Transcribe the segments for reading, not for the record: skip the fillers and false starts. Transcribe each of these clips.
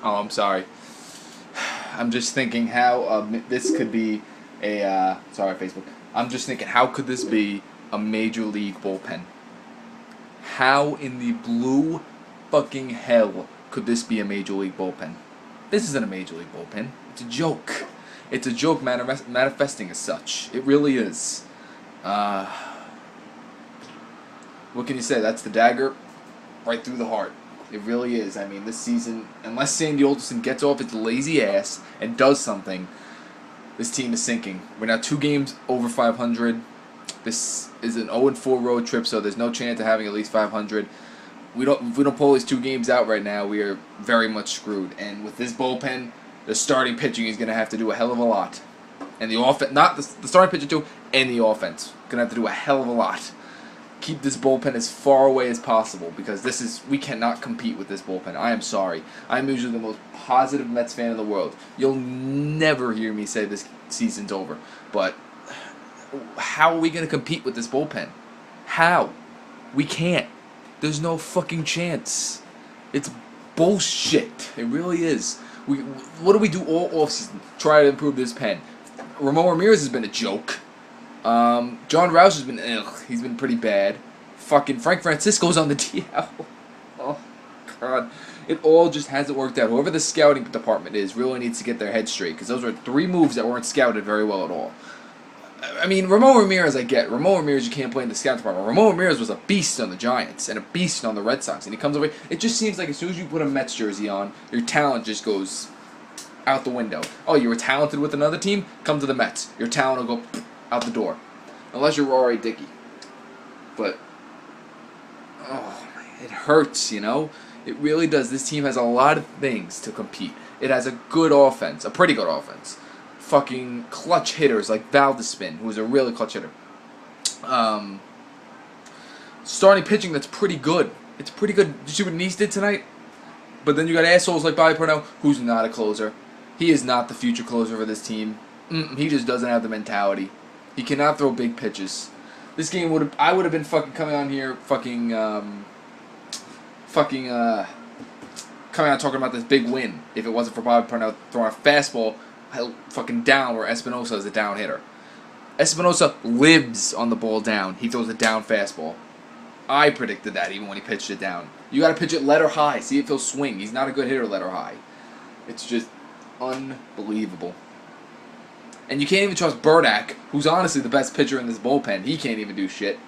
Oh, I'm sorry. I'm just thinking how this could be a. Sorry, Facebook. I'm just thinking how could this be a major league bullpen? How in the blue fucking hell could this be a major league bullpen? This isn't a major league bullpen. It's a joke. It's a joke manifesting as such. It really is. What can you say? That's the dagger right through the heart. It really is. I mean, this season, unless Sandy Alderson gets off its lazy ass and does something, this team is sinking. We're now 2 games over 500. This is an 0-4 road trip, so there's no chance of having at least 500. If we don't pull these 2 games out right now, we are very much screwed. And with this bullpen, the starting pitching is going to have to do a hell of a lot. And the offense, not the starting pitcher too, and the offense, going to have to do a hell of a lot. Keep this bullpen as far away as possible because we cannot compete with this bullpen. I am sorry. I'm usually the most positive Mets fan in the world. You'll never hear me say this season's over. But how are we going to compete with this bullpen? How? We can't. There's no fucking chance. It's bullshit. It really is. What do we do all offseason? Try to improve this pen. Ramon Ramirez has been a joke. John Rouse has been, he's been pretty bad. Fucking Frank Francisco's on the DL. Oh, God. It all just hasn't worked out. Whoever the scouting department is really needs to get their head straight, because those were 3 moves that weren't scouted very well at all. I mean, Ramon Ramirez I get. Ramon Ramirez you can't play in the scout department. Ramon Ramirez was a beast on the Giants and a beast on the Red Sox, and he comes over. It just seems like as soon as you put a Mets jersey on, your talent just goes out the window. Oh, you were talented with another team? Come to the Mets. Your talent will go out the door. Unless you're Rory Dickey. But, oh, it hurts, you know? It really does. This team has a lot of things to compete. It has a good offense, a pretty good offense. Fucking clutch hitters like Valdespin, who is a really clutch hitter. Starting pitching that's pretty good. It's pretty good. Did you see what Nice did tonight? But then you got assholes like Bobby Parnell, who's not a closer. He is not the future closer for this team. He just doesn't have the mentality. He cannot throw big pitches. This game I would have been fucking coming on here coming out talking about this big win if it wasn't for Bobby Parnell throwing a fastball fucking down where Espinosa is a down hitter. Espinosa lives on the ball down. He throws a down fastball. I predicted that even when he pitched it down. You got to pitch it letter high. See if he'll swing. He's not a good hitter letter high. It's just unbelievable. And you can't even trust Burdack, who's honestly the best pitcher in this bullpen. He can't even do shit.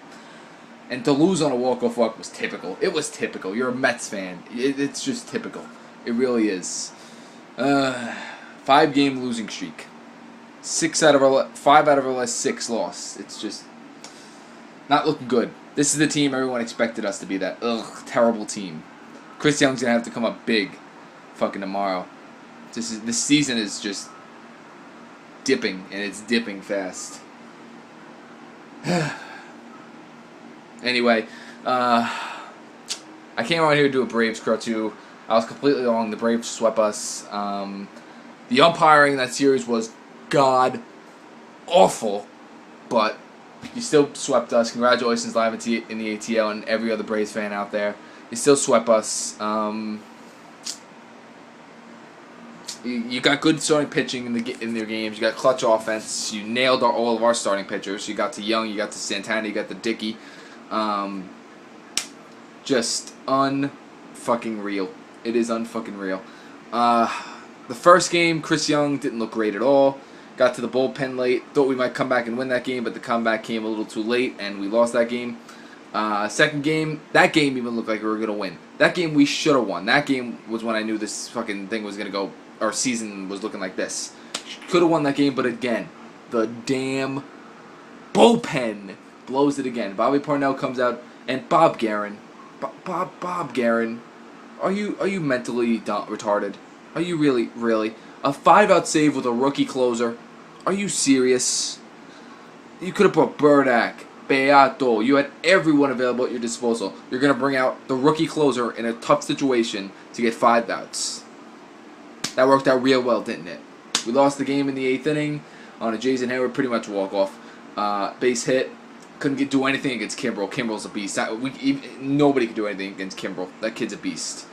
And to lose on a walk-off walk was typical. It was typical. You're a Mets fan. It's just typical. It really is. 5-game losing streak. 5 out of our last 6 lost. It's just not looking good. This is the team everyone expected us to be. That terrible team. Chris Young's gonna have to come up big, fucking tomorrow. This season is just dipping, and it's dipping fast. Anyway, I came around here to do a Braves cartoon. I was completely wrong. The Braves swept us. The umpiring in that series was god awful, but you still swept us. Congratulations, live in the ATL, and every other Braves fan out there. You still swept us. You got good starting pitching in their games. You got clutch offense. You nailed all of our starting pitchers. You got to Young. You got to Santana. You got to Dickey. Just unfucking real. It is unfucking real. The first game, Chris Young didn't look great at all. Got to the bullpen late. Thought we might come back and win that game, but the comeback came a little too late, and we lost that game. Second game, that game even looked like we were going to win. That game we should have won. That game was when I knew this fucking thing was going to go, our season was looking like this. Could have won that game, but again, the damn bullpen blows it again. Bobby Parnell comes out, and Bob Guerin, Bob Guerin, are you mentally retarded? Are you really? A 5-out save with a rookie closer? Are you serious? You could have put Burdack, Beato. You had everyone available at your disposal. You're going to bring out the rookie closer in a tough situation to get 5 outs. That worked out real well, didn't it? We lost the game in the 8th inning on a Jason Hayward pretty much walk-off. Base hit. Couldn't do anything against Kimbrel. Kimbrel's a beast. Nobody could do anything against Kimbrel. That kid's a beast.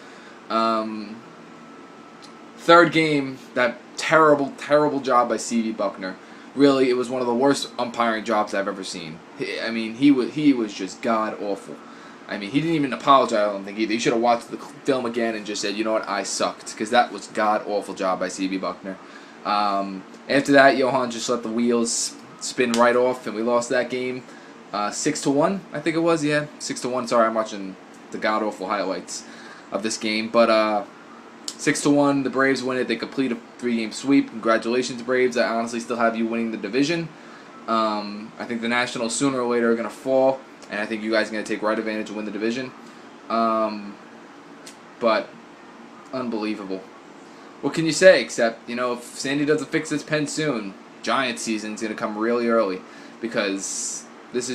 Third game, that terrible, terrible job by C.V. Buckner. Really, it was one of the worst umpiring jobs I've ever seen. I mean, he was just god awful. I mean, he didn't even apologize, I don't think, either. He should have watched the film again and just said, you know what, I sucked. Because that was god-awful job by C.V. Buckner. After that, Johan just let the wheels spin right off, and we lost that game 6-1, I think it was, yeah. 6-1, sorry, I'm watching the god-awful highlights of this game. But 6-1, the Braves win it. They complete a 3-game sweep. Congratulations, Braves. I honestly still have you winning the division. I think the Nationals sooner or later are going to fall. And I think you guys are going to take right advantage and win the division. But unbelievable. What can you say except, you know, if Sandy doesn't fix this pen soon, Giants season's going to come really early. Because this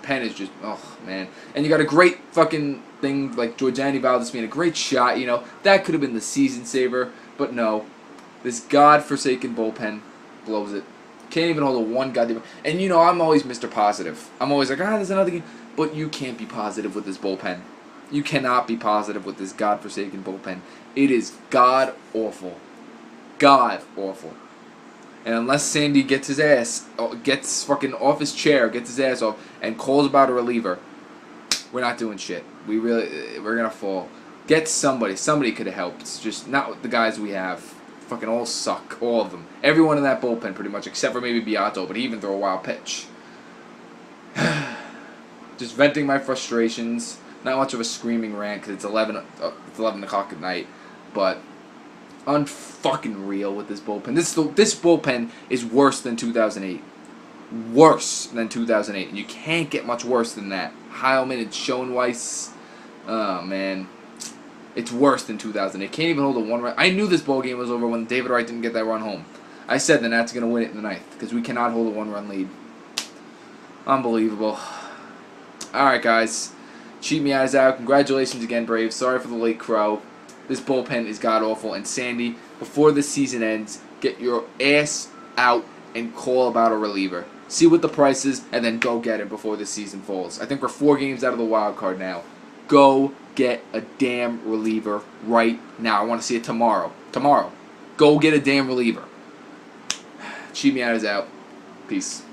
pen is just, oh, man. And you got a great fucking thing like Jordan Valdez being a great shot, you know. That could have been the season saver. But no. This godforsaken bullpen blows it. Can't even hold a one goddamn... And, you know, I'm always Mr. Positive. I'm always like, there's another game. But you can't be positive with this bullpen. You cannot be positive with this godforsaken bullpen. It is god-awful. God-awful. And unless Sandy gets his ass... gets fucking off his chair, gets his ass off, and calls about a reliever, we're not doing shit. We're going to fall. Get somebody. Somebody could have helped. It's just not the guys we have. Fucking all suck. All of them. Everyone in that bullpen, pretty much, except for maybe Beato, but he even threw a wild pitch. Just venting my frustrations. Not much of a screaming rant, because it's 11 o'clock at night. But unfucking real with this bullpen. This bullpen is worse than 2008. Worse than 2008. And you can't get much worse than that. Heilman and Schoenweiss. Oh, man. It's worse than 2008. Can't even hold a one run. I knew this ball game was over when David Wright didn't get that run home. I said the Nats are going to win it in the ninth because we cannot hold a one-run lead. Unbelievable. Alright, guys. Cheat me out is out. Congratulations again, Braves. Sorry for the late crow. This bullpen is god-awful. And Sandy, before the season ends, get your ass out and call about a reliever. See what the price is, and then go get it before the season falls. I think we're 4 games out of the wild card now. Go get a damn reliever right now. I want to see it tomorrow. Tomorrow. Go get a damn reliever. Cheat me out is out. Peace.